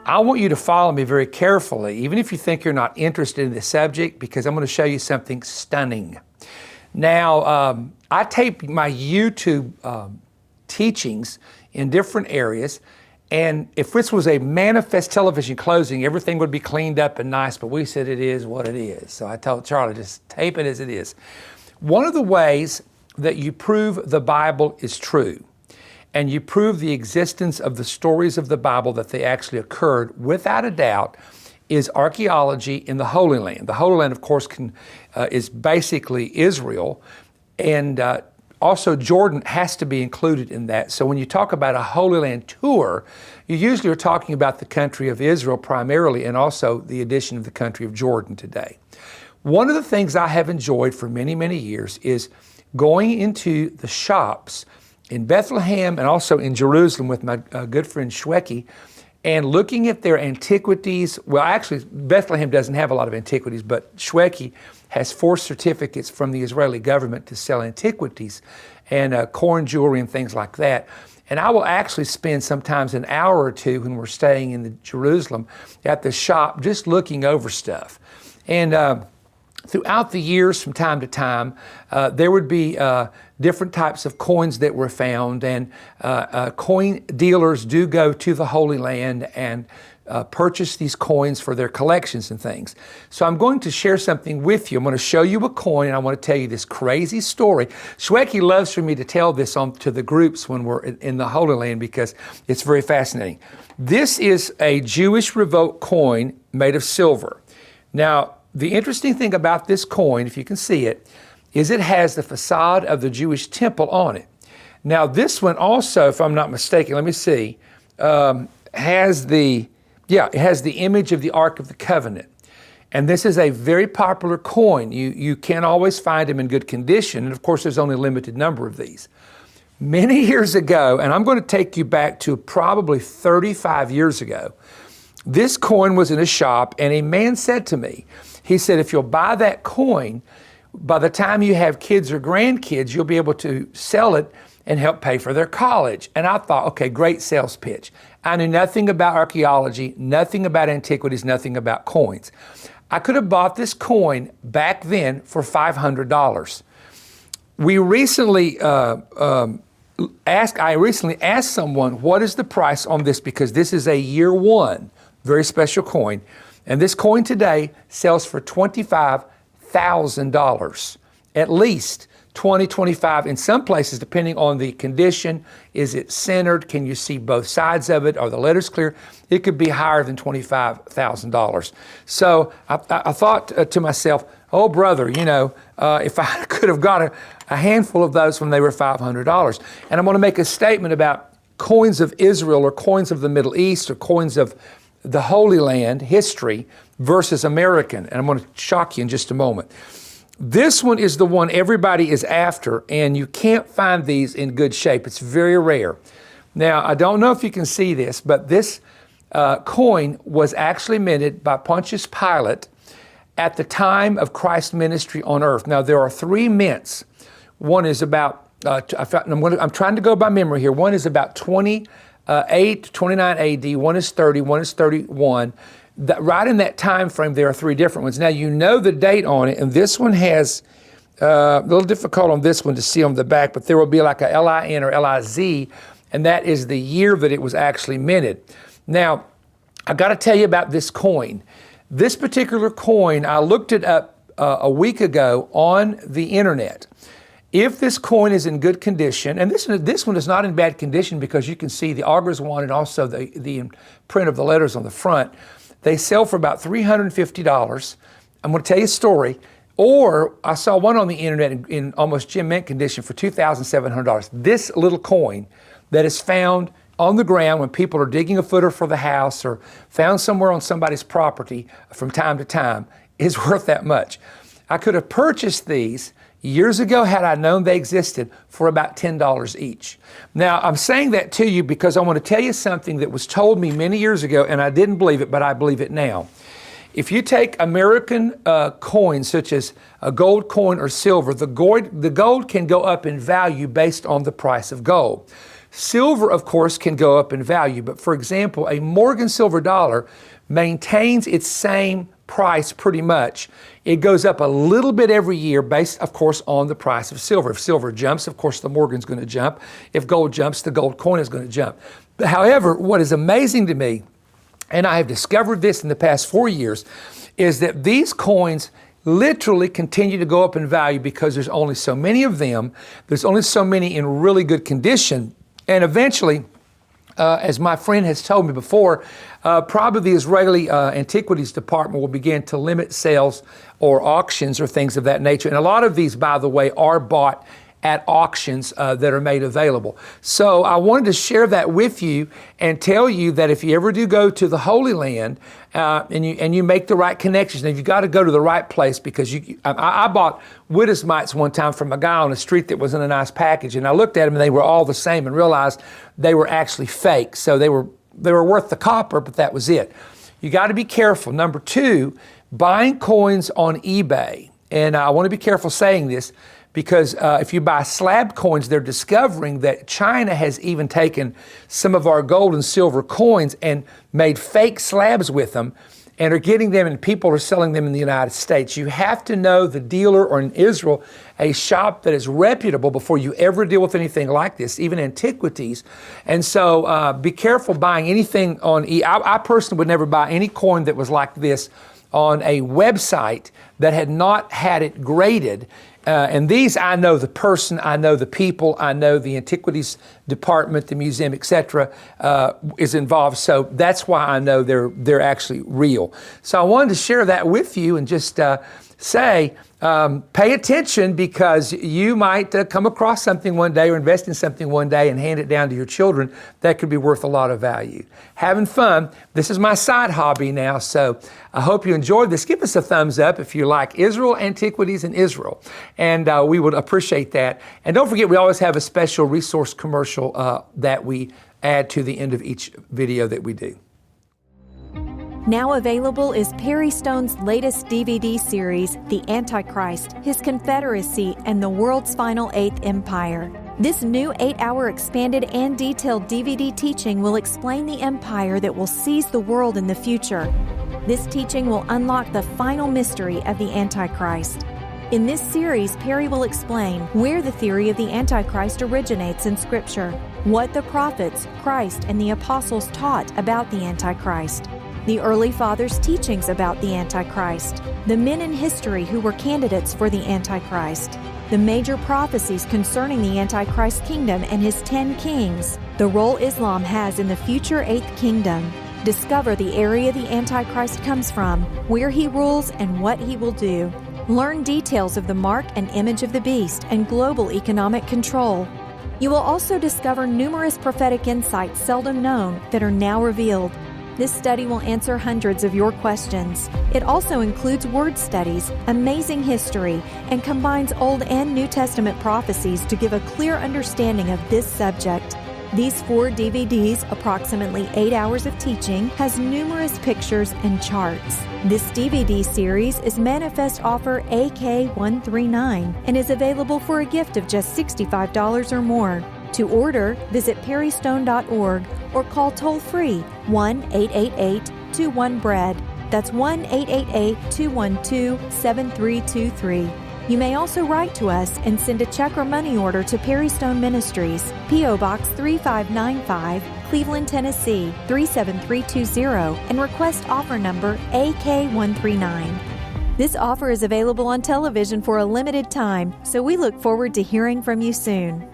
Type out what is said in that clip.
I want you to follow me very carefully, even if you think you're not interested in the subject, because I'm going to show you something stunning. Now, I tape my YouTube teachings in different areas, and if this was a Manifest Television closing, everything would be cleaned up and nice, but we said it is what it is. So I told Charlie, just tape it as it is. One of the ways that you prove the Bible is true, and you prove the existence of the stories of the Bible, that they actually occurred, without a doubt, is archaeology in the Holy Land. The Holy Land, of course, is basically Israel, and also Jordan has to be included in that. So when you talk about a Holy Land tour, you usually are talking about the country of Israel primarily, and also the addition of the country of Jordan today. One of the things I have enjoyed for many, many years is going into the shops in Bethlehem and also in Jerusalem with my good friend Shweki, and looking at their antiquities. Well, actually, Bethlehem doesn't have a lot of antiquities, but Shweki has 4 certificates from the Israeli government to sell antiquities and coin jewelry and things like that. And I will actually spend sometimes an hour or two when we're staying in Jerusalem at the shop just looking over stuff. And throughout the years, from time to time, there would be different types of coins that were found, and coin dealers do go to the Holy Land and purchase these coins for their collections and things. So I'm going to share something with you. I'm going to show you a coin, and I want to tell you this crazy story. Shweki loves for me to tell this to the groups when we're in the Holy Land, because it's very fascinating. This is a Jewish revolt coin made of silver. Now, the interesting thing about this coin, if you can see it, is it has the facade of the Jewish temple on it. Now, this one also, if I'm not mistaken, let me see, has the image of the Ark of the Covenant. And this is a very popular coin. You can't always find them in good condition. And of course, there's only a limited number of these. Many years ago, and I'm going to take you back to probably 35 years ago, this coin was in a shop, and a man said to me, he said, if you'll buy that coin, by the time you have kids or grandkids, you'll be able to sell it and help pay for their college. And I thought, okay, great sales pitch. I knew nothing about archaeology, nothing about antiquities, nothing about coins. I could have bought this coin back then for $500. We recently I recently asked someone, what is the price on this? Because this is a year one, very special coin. And this coin today sells for $25,000, at least 20, 25, in some places, depending on the condition. Is it centered? Can you see both sides of it? Are the letters clear? It could be higher than $25,000. So I thought to myself, oh, brother, if I could have got a handful of those when they were $500. And I'm going to make a statement about coins of Israel, or coins of the Middle East, or coins of the Holy Land history versus American. And I'm going to shock you in just a moment. This one is the one everybody is after, and you can't find these in good shape. It's very rare. Now, I don't know if you can see this, but this coin was actually minted by Pontius Pilate at the time of Christ's ministry on earth. Now, there are 3 mints. One is about, I'm trying to go by memory here. One is about 28 to 29 AD, one is 30, one is 31. Right in that time frame, there are 3 different ones. Now, you know the date on it, and this one has, a little difficult on this one to see on the back, but there will be like a LIN or LIZ, and that is the year that it was actually minted. Now, I got to tell you about this coin. This particular coin, I looked it up a week ago on the internet. If this coin is in good condition, and this one is not in bad condition, because you can see the augur's wand and also the print of the letters on the front, they sell for about $350. I'm going to tell you a story. Or I saw one on the internet in almost gem mint condition for $2,700. This little coin that is found on the ground when people are digging a footer for the house, or found somewhere on somebody's property from time to time, is worth that much. I could have purchased these years ago, had I known they existed, for about $10 each. Now, I'm saying that to you because I want to tell you something that was told me many years ago, and I didn't believe it, but I believe it now. If you take American coins, such as a gold coin or silver, the gold can go up in value based on the price of gold. Silver, of course, can go up in value, but for example, a Morgan silver dollar maintains its same price pretty much. It goes up a little bit every year based, of course, on the price of silver. If silver jumps, of course, the Morgan's going to jump. If gold jumps, the gold coin is going to jump. However, what is amazing to me, and I have discovered this in the past 4 years, is that these coins literally continue to go up in value because there's only so many of them. There's only so many in really good condition. And eventually, as my friend has told me before, probably the Israeli Antiquities Department will begin to limit sales or auctions or things of that nature. And a lot of these, by the way, are bought at auctions that are made available. So I wanted to share that with you and tell you that if you ever do go to the Holy Land and you make the right connections, and you've got to go to the right place, because I bought Widow's mites one time from a guy on the street that was in a nice package, and I looked at them and they were all the same and realized they were actually fake. So they were worth the copper, but that was it. You got to be careful. Number two, buying coins on eBay. And I want to be careful saying this, because if you buy slab coins, they're discovering that China has even taken some of our gold and silver coins and made fake slabs with them and are getting them, and people are selling them in the United States. You have to know the dealer, or in Israel, a shop that is reputable before you ever deal with anything like this, even antiquities. And so be careful buying anything on I personally would never buy any coin that was like this on a website that had not had it graded. And these, I know the person, I know the people, I know the antiquities department, the museum, etc., is involved. So that's why I know they're actually real. So I wanted to share that with you and just say, pay attention, because you might come across something one day or invest in something one day and hand it down to your children that could be worth a lot of value. Having fun. This is my side hobby now, so I hope you enjoyed this. Give us a thumbs up if you like Israel Antiquities in Israel, and we would appreciate that. And don't forget, we always have a special resource commercial that we add to the end of each video that we do. Now available is Perry Stone's latest DVD series, The Antichrist, His Confederacy, and the World's Final Eighth Empire. This new 8-hour expanded and detailed DVD teaching will explain the empire that will seize the world in the future. This teaching will unlock the final mystery of the Antichrist. In this series, Perry will explain where the theory of the Antichrist originates in Scripture, what the prophets, Christ, and the apostles taught about the Antichrist, the early fathers' teachings about the Antichrist, the men in history who were candidates for the Antichrist, the major prophecies concerning the Antichrist kingdom and his 10 kings, the role Islam has in the future 8th kingdom. Discover the area the Antichrist comes from, where he rules, and what he will do. Learn details of the mark and image of the beast and global economic control. You will also discover numerous prophetic insights seldom known that are now revealed. This study will answer hundreds of your questions. It also includes word studies, amazing history, and combines Old and New Testament prophecies to give a clear understanding of this subject. These 4 DVDs, approximately 8 hours of teaching, has numerous pictures and charts. This DVD series is Manifest Offer AK139 and is available for a gift of just $65 or more. To order, visit perrystone.org or call toll-free 1-888-21-BREAD. That's 1-888-212-7323. You may also write to us and send a check or money order to Perry Stone Ministries, P.O. Box 3595, Cleveland, Tennessee 37320, and request offer number AK139. This offer is available on television for a limited time, so we look forward to hearing from you soon.